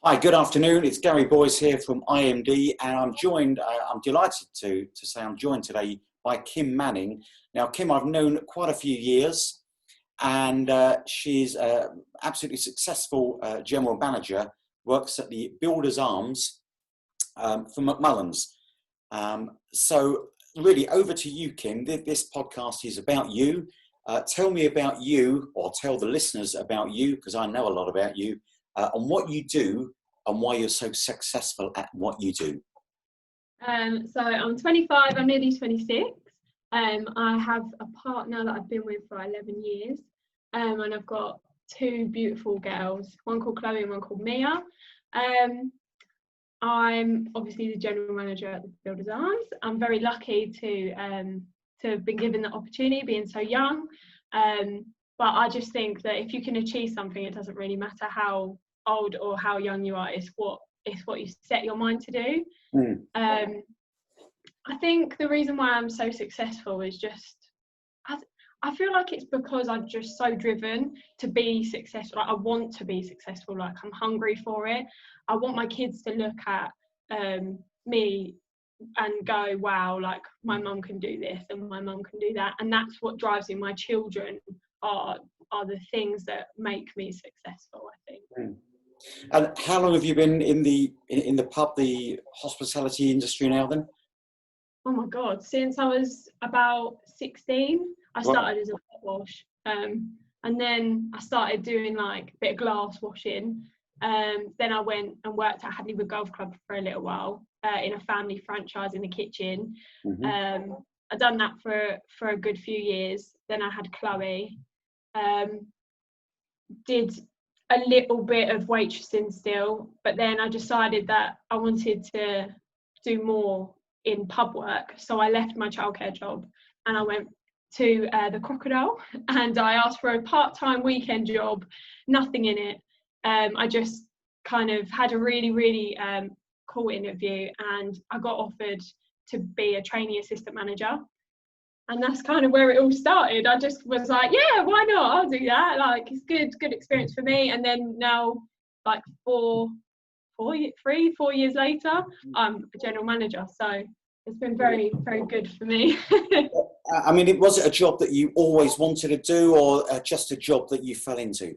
Hi, good afternoon. It's Gary Boyce here from IMD, and I'm delighted to say I'm joined today by Kim Manning. Now, Kim, I've known quite a few years, and she's an absolutely successful general manager, works at the Builders Arms for McMullins. So really, over to you, Kim. This podcast is about you. Tell me about you, or tell the listeners about you, because I know a lot about you. On what you do and why you're so successful at what you do. So I'm 25, I'm nearly 26. I have a partner that I've been with for 11 years. And I've got two beautiful girls, one called Chloe and one called Mia. I'm obviously the general manager at the Builders Arms. I'm very lucky to have been given the opportunity, being so young. But I just think that if you can achieve something, it doesn't really matter how old or how young you are. It's what you set your mind to do. I think the reason why I'm so successful is just I feel like it's because I'm just so driven to be successful. Like, I want to be successful. Like, I'm hungry for it. I want my kids to look at me and go, wow, like my mum can do this and my mum can do that. And that's what drives me. My children are the things that make me successful, I think. And how long have you been in the pub, the hospitality industry now then? Oh my God, since I was about 16, I started as a pot wash. And then I started doing like a bit of glass washing. Then I went and worked at Hadleywood Golf Club for a little while in a family franchise in the kitchen. I'd done that for a good few years. Then I had Chloe. Did a little bit of waitressing still, but then I decided that I wanted to do more in pub work. So I left my childcare job and I went to the Crocodile, and I asked for a part-time weekend job, nothing in it. I just kind of had a really cool interview, and I got offered to be a trainee assistant manager. And that's kind of where it all started. I just was like, yeah, why not? I'll do that. Like, it's good experience for me. And then now, like 4 years later, I'm a general manager. So it's been very, very good for me. I mean, was it a job that you always wanted to do, or just a job that you fell into?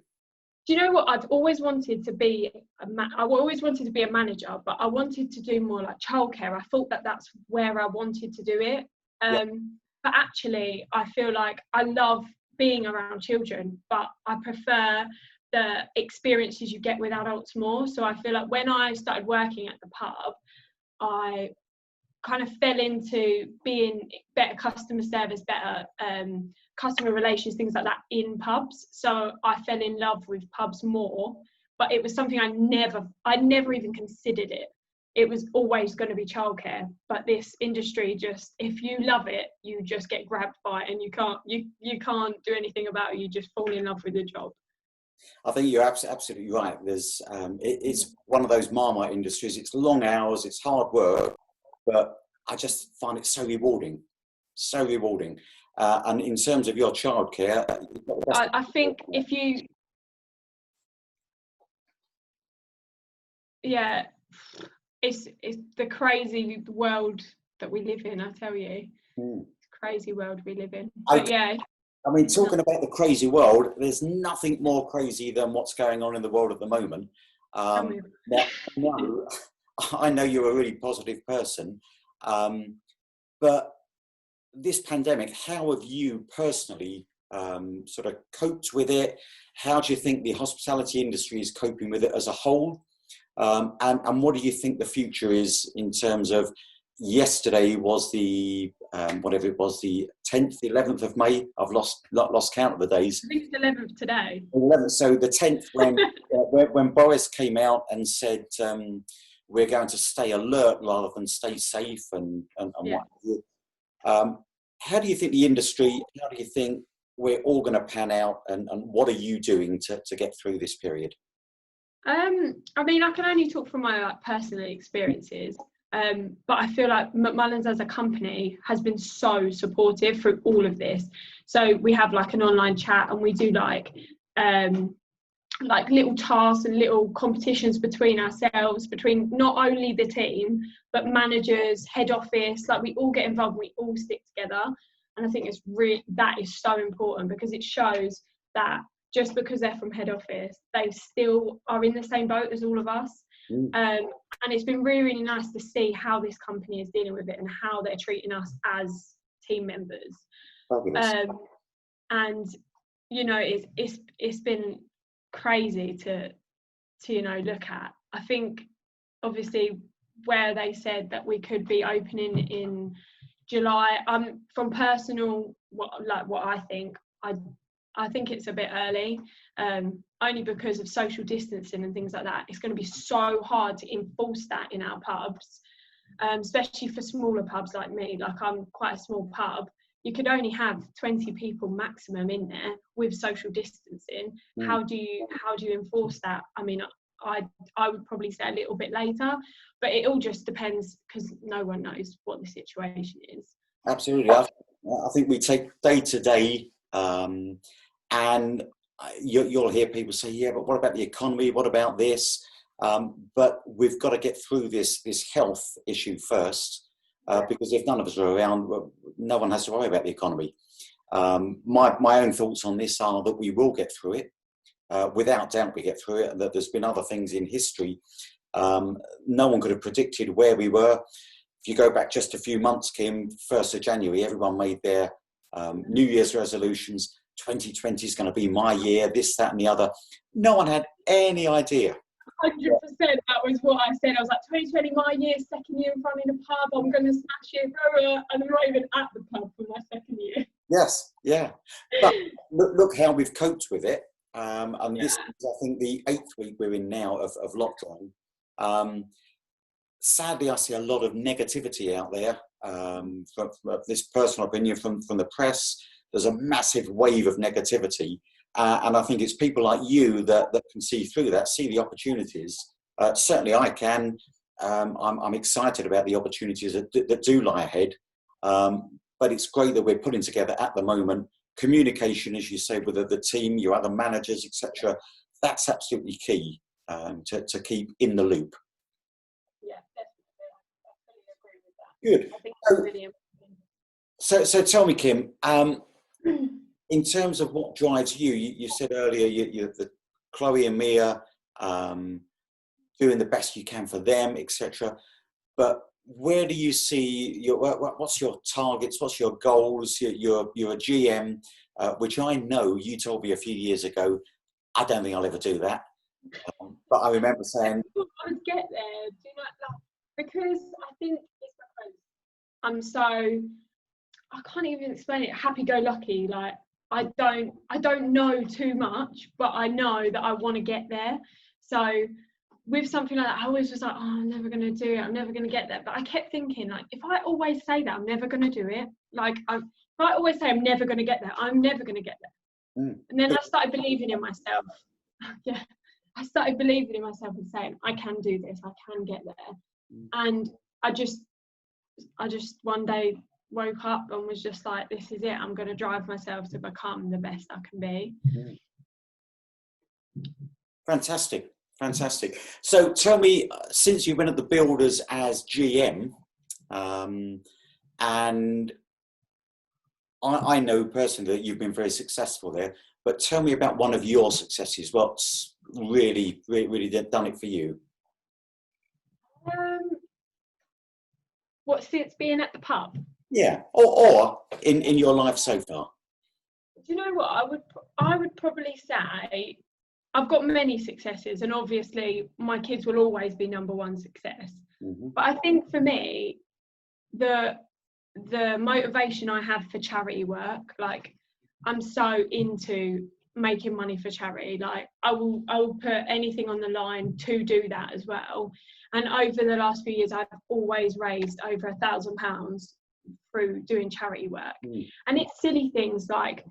Do you know what? I've always wanted to be a manager, but I wanted to do more like childcare. I thought that that's where I wanted to do it. But actually, I feel like I love being around children, but I prefer the experiences you get with adults more. So I feel like when I started working at the pub, I kind of fell into being better customer service, better customer relations, things like that in pubs. So I fell in love with pubs more, but it was something I never even considered it. It was always going to be childcare, but this industry, just if you love it, you just get grabbed by it, and you can't do anything about it. You just fall in love with the job. I think you're absolutely right. There's it's one of those Marmite industries. It's long hours, it's hard work, but I just find it so rewarding, so rewarding. And in terms of your childcare, I think if you, yeah. It's the crazy world that we live in, I tell you. It's a crazy world we live in. But yeah. I mean, talking about the crazy world, there's nothing more crazy than what's going on in the world at the moment. Now, I know you're a really positive person, but this pandemic, how have you personally sort of coped with it? How do you think the hospitality industry is coping with it as a whole? And what do you think the future is in terms of, yesterday was the whatever it was, the 10th, the 11th of May. I've lost count of the days. I think it's the 11th today. 11th, so the 10th, when Boris came out and said we're going to stay alert rather than stay safe and what have you. How do you think the industry, how do you think we're all going to pan out, and what are you doing to get through this period? I mean, I can only talk from my personal experiences, but I feel like McMullins as a company has been so supportive through all of this. So we have like an online chat, and we do like like little tasks and little competitions between ourselves, between not only the team but managers, head office. Like, we all get involved, we all stick together, and I think that is so important, because it shows that just because they're from head office, they still are in the same boat as all of us. And it's been really, really nice to see how this company is dealing with it and how they're treating us as team members. And you know, it's been crazy to look at. I think obviously where they said that we could be opening in July, from personal what I think, I think it's a bit early, only because of social distancing and things like that. It's going to be so hard to enforce that in our pubs, especially for smaller pubs like me. Like, I'm quite a small pub. You could only have 20 people maximum in there with social distancing. How do you enforce that? I mean, I would probably say a little bit later, but it all just depends, because no one knows what the situation is. Absolutely. I think we take day to day, and you'll hear people say, yeah, but what about the economy? What about this? But we've got to get through this health issue first. Because if none of us are around, well, no one has to worry about the economy. My own thoughts on this are that we will get through it. Without doubt we get through it, and that there's been other things in history. No one could have predicted where we were. If you go back just a few months, Kim, 1st of January, everyone made their New Year's resolutions. 2020 is going to be my year, this, that and the other. No one had any idea. 100%, that was what I said. I was like, 2020, my year, second year in front of the pub, I'm going to smash it, and I'm not even at the pub for my second year. Yes, yeah. But look how we've coped with it. And this is, I think, the 8th week we're in now of lockdown. Sadly, I see a lot of negativity out there, from this personal opinion from the press. There's a massive wave of negativity. And I think it's people like you that can see through that, see the opportunities. Certainly I can. I'm excited about the opportunities that do lie ahead. But it's great that we're putting together at the moment communication, as you say, with the team, your other managers, etc. That's absolutely key, to keep in the loop. Yeah, definitely. I fully agree with that. Good. I think that's really important. So tell me, Kim, in terms of what drives you, you said earlier, you're the Chloe and Mia, doing the best you can for them, etc. But where do you see what's your targets? What's your goals? You're a GM, which I know you told me a few years ago. I don't think I'll ever do that. But I remember saying, I would get there. Do you know, because I think it's because I'm so, I can't even explain it. Happy-go-lucky. Like, I don't know too much, but I know that I want to get there. So with something like that, I always was like, oh, I'm never going to do it. I'm never going to get there. But I kept thinking, like, if I always say that I'm never going to do it, like, if I always say I'm never going to get there, I'm never going to get there. And then I started believing in myself. Yeah, I started believing in myself and saying, I can do this. I can get there. And I just one day woke up and was just like, this is it. I'm going to drive myself to become the best I can be. Fantastic. So tell me, since you've been at the Builders as GM, and I know personally that you've been very successful there, but tell me about one of your successes. What's really done it for you? What, since being at the pub? Yeah, or in your life so far. Do you know what? I would probably say I've got many successes, and obviously my kids will always be number one success. But I think for me, the motivation I have for charity work, like, I'm so into making money for charity. Like, I will put anything on the line to do that as well. And over the last few years, I've always raised over £1,000 through doing charity work. And it's silly things like,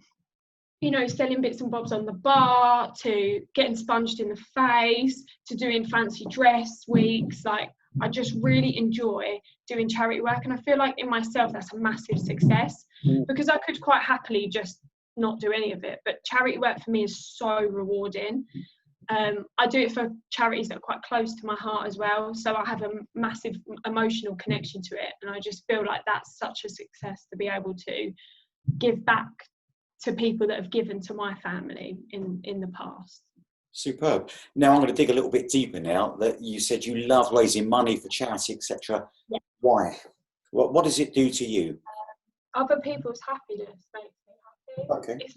you know, selling bits and bobs on the bar, to getting sponged in the face, to doing fancy dress weeks. Like, I just really enjoy doing charity work, and I feel like in myself that's a massive success, because I could quite happily just not do any of it, but charity work for me is so rewarding. I do it for charities that are quite close to my heart as well. So I have a massive emotional connection to it. And I just feel like that's such a success to be able to give back to people that have given to my family in the past. Superb. Now I'm going to dig a little bit deeper now. That you said you love raising money for charity, etc. Yeah. Why? What does it do to you? Other people's happiness makes me happy. Okay. It's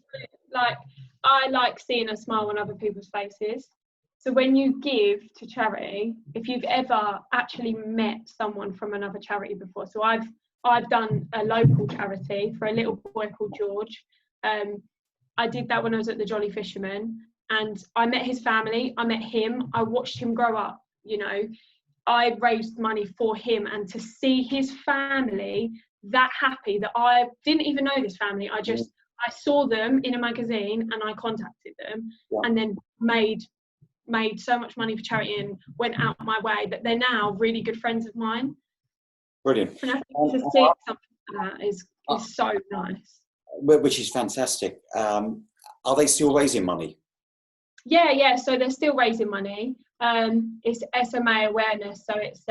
like, I like seeing a smile on other people's faces. So when you give to charity, if you've ever actually met someone from another charity before, so I've done a local charity for a little boy called George. I did that when I was at the Jolly Fisherman, and I met his family. I met him. I watched him grow up. You know, I raised money for him, and to see his family that happy, that I didn't even know this family. I saw them in a magazine and I contacted them, and then made so much money for charity and went out my way that they're now really good friends of mine. Brilliant. And I think to see something like that is so nice. Which is fantastic. Are they still raising money? Yeah. So they're still raising money. It's SMA awareness, so it's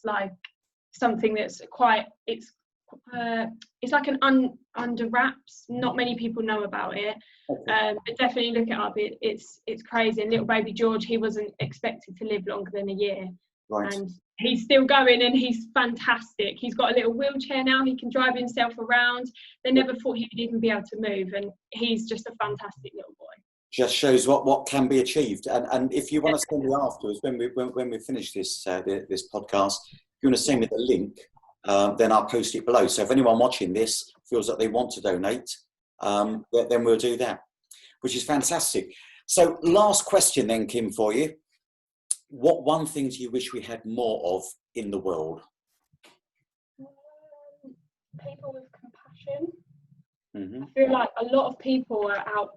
like something that's quite it's like an under wraps. Not many people know about it. Okay. But definitely look it up. It's crazy. And little baby George, he wasn't expected to live longer than a year, Right. and he's still going, and he's fantastic. He's got a little wheelchair now. He can drive himself around. They never thought he would even be able to move, and he's just a fantastic little boy. Just shows what can be achieved. And if you want to send me afterwards, when we finish this this podcast, if you want to send me the link, then I'll post it below. So if anyone watching this feels that they want to donate, then we'll do that, which is fantastic. So last question then, Kim, for you. What one thing do you wish we had more of in the world? People with compassion. Mm-hmm. I feel like a lot of people are out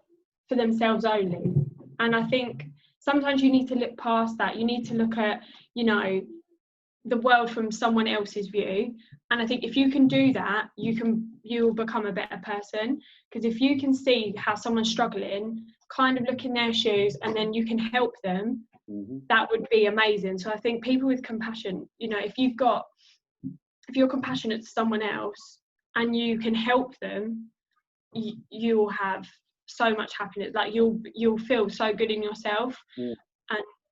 for themselves only, and I think sometimes you need to look past that. You need to look at, you know, the world from someone else's view, and I think if you can do that, you'll become a better person. Because if you can see how someone's struggling, kind of look in their shoes, and then you can help them, that would be amazing. So I think people with compassion, you know, if you're compassionate to someone else and you can help them, you'll have so much happiness. Like you'll feel so good in yourself. And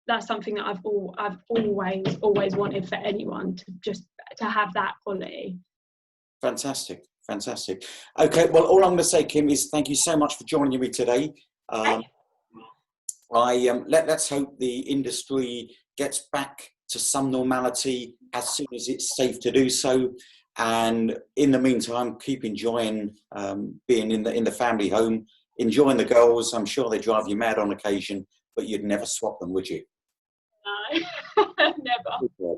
that's something that I've always wanted for anyone, to have that quality. Fantastic. Okay, well, all I'm going to say, Kim, is thank you so much for joining me today. Let's hope the industry gets back to some normality as soon as it's safe to do so. And in the meantime, keep enjoying being in the family home, enjoying the girls. I'm sure they drive you mad on occasion, but you'd never swap them, would you? No, never.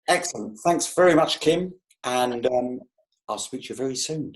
Excellent. Thanks very much, Kim. And I'll speak to you very soon.